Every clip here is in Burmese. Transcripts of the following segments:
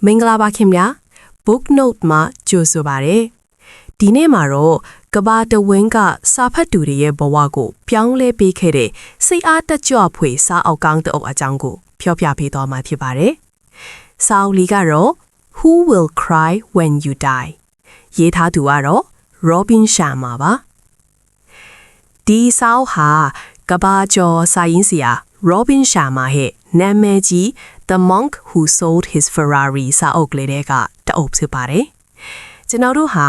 မင်္ဂလာပါခင်ဗျာ book note မှာကြိုဆိုပါရစေဒီနေ့မှာတော့ကဘာတဝင်းကစာဖတ်သူတွေရဲ့ဘဝကိုပြောင်းလဲပေးခဲ့တဲ့စိတ်အားတက်ကြွဖွယ်စာအုပ်ကောင်းတစ်အုပ်အကြောင်းကိုပြောပြပေးသွားမှာဖြစ်ပါတယ်စာအုပ်လေးကတော့ Who will cry when you die ရေးထားသူကတော့ Robin Sharma ပါဒီစာအုပ်ဟာကဘာကျော်စာရင်းဆရာ Robin Sharma ရဲ့နာမည်ကြီး The Monk Who Sold His Ferrari စာအုပ်လေးတွေကတအုပ်ဖြစ်ပါတယ်ကျွန်တော်တို့ဟာ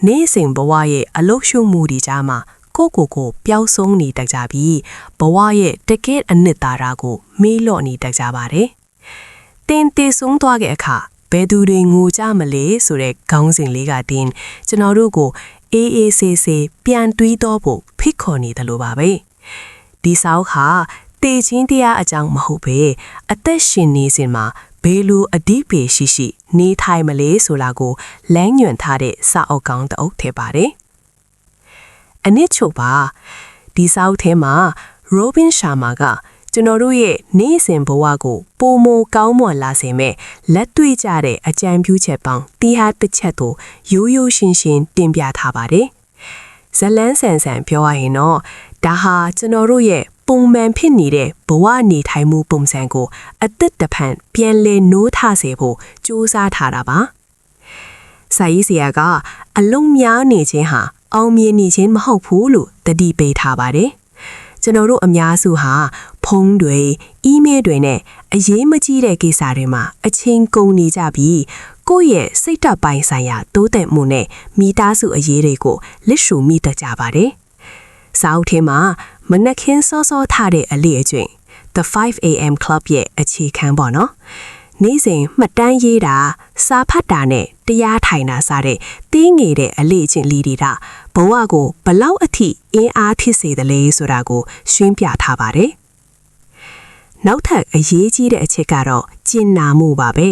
နေ့စဉ်ဘဝရဲ့အလုရှုမှုတွေကြားမှာကိုပျောက်ဆုံးနေတတ်ကြပြီးဘဝရဲ့တကယ့်အနှစ်သာရကိုမေ့လော့နေတတ်ကြပါတယ်တင်တည်ဆုံးသွားတဲ့အခါဘယ်သူတွေငိုကြမလဲဆိုတဲ့ခေါင်းစဉ်လေးကတင်ကျွန်တော်တို့ကိုအေးအေးဆေးဆေးပြန်တွေးတော့ဖို့ဖိတ်ခေါ်နေတယ်လို့ပါပဲဒီစာအုပ်ဟာတေချင်းတရားအကြောင်းမဟုတ်ပဲအသက်ရှင်နေစဉ်မှာဘယ်လိုအဓိပ္ပာယ်ရှိနေထိုင်မလဲဆိုတာကိုလမ်းညွှန်ထားတဲ့စာအုပ်ကောင်းတစ်အုပ်ထဲပါတယ်အနည်းချုပ်ပါဒီစာအုပ်ထဲမှာ Robin Sharma ကကျွန်တော်တို့ရဲ့နေ့စဉ်ဘဝကိုပိုမိုကောင်းမွန်လာစေမဲ့လက်တွေ့ကြတဲ့အကြံပြုချက်ပေါင်း100တစ်ချက်ကိုရိုးရှင်းတင်ပြထားပါတယ်ဇလန်းဆန်ပြောရရင်တော့ဒါဟာကျွန်တော်တို့ရဲ့ပုံမှန်ဖြစ်နေတဲ့ဘဝနေထိုင်မှုပုံစံကိုအသက်တဖန်ပြန်လည်နိုးထစေဖို့ကြိုးစားထားတာပါစာရေးဆရာကအလုံးများနေခြင်းဟာအောင်မြင်နေခြင်းမဟုတ်ဘူးလို့တတိပေးထားပါတယ်ကျွန်တော်တို့အများစုဟာဖုန်းတွေအီးမေးလ်တွေနဲ့အရေးမကြီးတဲ့ကိစ္စတွေမှာအချိန်ကုန်နေကြပြီးကိုယ့်ရဲ့စိတ်ဓာတ်ပိုင်းဆိုင်ရာတိုးတက်မှုနဲ့မိသားစုအရေးတွေကိုလစ်ရှုမိတတ်ကြပါတယ်စာအုပ်ထဲမှာမနက်ခင်းစောထားတဲ့အလေးအကျင့် The 5am Club ရဲ့အခြေခံပေါ့နော်နေ့စဉ်မှတ်တမ်းရေးတာစာဖတ်တာနဲ့တရားထိုင်တာစတဲ့တင်းငယ်တဲ့အလေးအကျင့်လေးတွေကဘဝကိုဘလောက်အထိအင်းအားဖြစ်စေတယ်လဲဆိုတာကိုရှင်းပြထားပါတယ်နောက်ထပ်အရေးကြီးတဲ့အချက်ကတော့ကျင့်နာမှုပါပဲ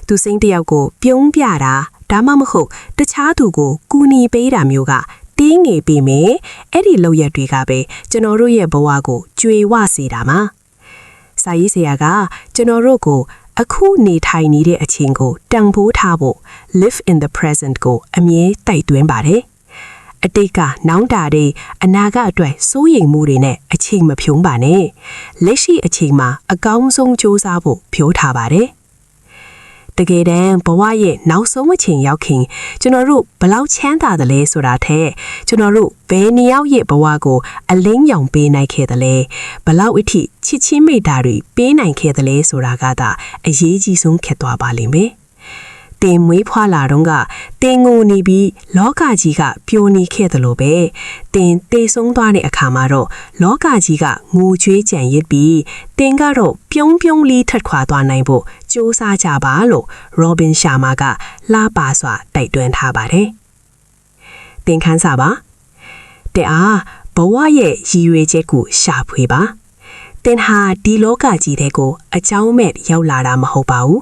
သူစိမ့်တယောက်ကိုပြုံးပြတာဒါမှမဟုတ်တခြားသူကိုကူညီပေးတာမျိုးကတင်းငယ်ပေးမယ်အဲ့ဒီလောက်ရက်တွေကပဲကျွန်တော်တို့ရဲ့ဘဝကိုကြွေဝစေတာမှာစာရေးဆရာကကျွန်တော်တို့ကိုအခုနေထိုင်နေတဲ့အချိန်ကိုတန်ဖိုးထားဖို့ live in the present ကိုအမြဲတိုက်တွန်းပါတယ်အတိတ်ကနောင်တတဲ့အနာဂတ်အတွက်စိုးရိမ်မှုတွေနဲ့အချိန်မဖြုံးပါနဲ့လက်ရှိအချိန်မှာအကောင်းဆုံးကြိုးစားဖို့ပြောထားပါတယ်တကယ်တမ်းဘဝရဲ့နောက်ဆုံးအချိန်ရောက်ခင်ကျွန်တော်တို့ဘလောက်ချမ်းသာတယ်လဲဆိုတာထက်ကျွန်တော်တို့ဘယ်နှစ်ယောက်ရဲ့ဘဝကိုအလင်းရောင်ပေးနိုင်ခဲ့တယ်လဲဘလောက်အထိချစ်ချင်းမေတ္တာတွေပေးနိုင်ခဲ့တယ်လဲဆိုတာကသာအရေးကြီးဆုံးဖြစ်သွားပါလိမ့်မယ်တင်မွေးဖွားလာတော့ကတင်ငိုနေပြီးလောကကြီးကပျော်နေခဲ့တယ်လို့ပဲတင်တေဆုံးသွားတဲ့အခါမှာတော့လောကကြီးကငိုကြွေးကြံရစ်ပြီးတင်ကတော့ပြုံးလေးထက်ခွာသွားနိုင်ဖို့စူးစမ်းကြပါလို့ Robin Sharma ကလာပါစွာတိုက်တွန်းထားပါတယ်တင်ခန်းစာပါတဲ့အားဘဝရဲ့ရည်ရွယ်ချက်ကိုရှာဖွေပါတင်ဟာဒီလောကကြီးတဲ့ကိုအကြောင်းမဲ့ရောက်လာတာမဟုတ်ပါဘူး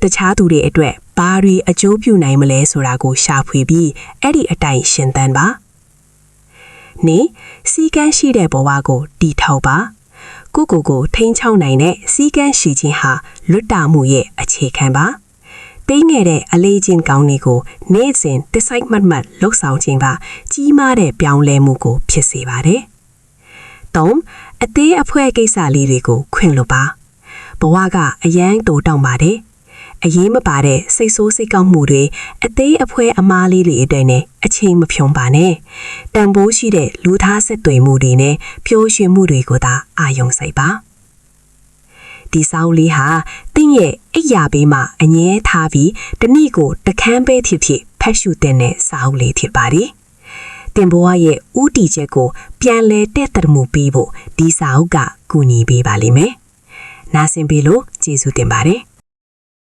တခြားသူတွေအတွက်ဘာတွေအကျိုးပြုနိုင်မလဲဆိုတာကိုရှာဖွေပြီးအဲ့ဒီအတိုင်းရှင်းသန်းပါနေစီကန်းရှိတဲ့ဘဝကိုတည်ထောင်ပါကိုထိန်းချောင်းနိုင်တဲ့စီကန်းရှိခြင်းဟာလွတ်တာမှုရဲ့အခြေခံပါတင်းငယ်တဲ့အလေးချင်းကောင်းတွေကိုနေ့စဉ်တစိုက်မှတ်လှုပ်ဆောင်ခြင်းပါကြီးမားတဲ့ပြောင်းလဲမှုကိုဖြစ်စေပါတယ်၃အသေးအဖွဲကိစ္စလေးတွေကိုခွင့်လွှတ်ပါဘဝကအရန်တိုးတောင်းပါတယ်အရေးမပါတဲ့စိတ်ဆိုးစိတ်ကောက်မှုတွေအသေးအဖွဲအမားလေးတွေအတိုင်းနဲ့အချိန်မဖြုံပါနဲ့တန်ဖိုးရှိတဲ့လူသားဆက်သွယ်မှုတွေနဲ့ပျော်ရွှင်မှုတွေကိုသာအာရုံစိုက်ပါဒီစာအုပ်လေးဟာတင်းရဲ့အိယာဘေးမှာအငြင်းထားပြီးတနည်းကိုတခန်းပဲဖြစ်ဖတ်ရှုတဲ့စာအုပ်လေးဖြစ်ပါတယ်တင်ဘဝရဲ့ဥတီချက်ကိုပြန်လဲတဲ့တမှုပေးဖို့ဒီစာအုပ်ကကူညီပေးပါလိမ့်မယ်နားဆင်ပေးလို့ကျေးဇူးတင်ပါတယ်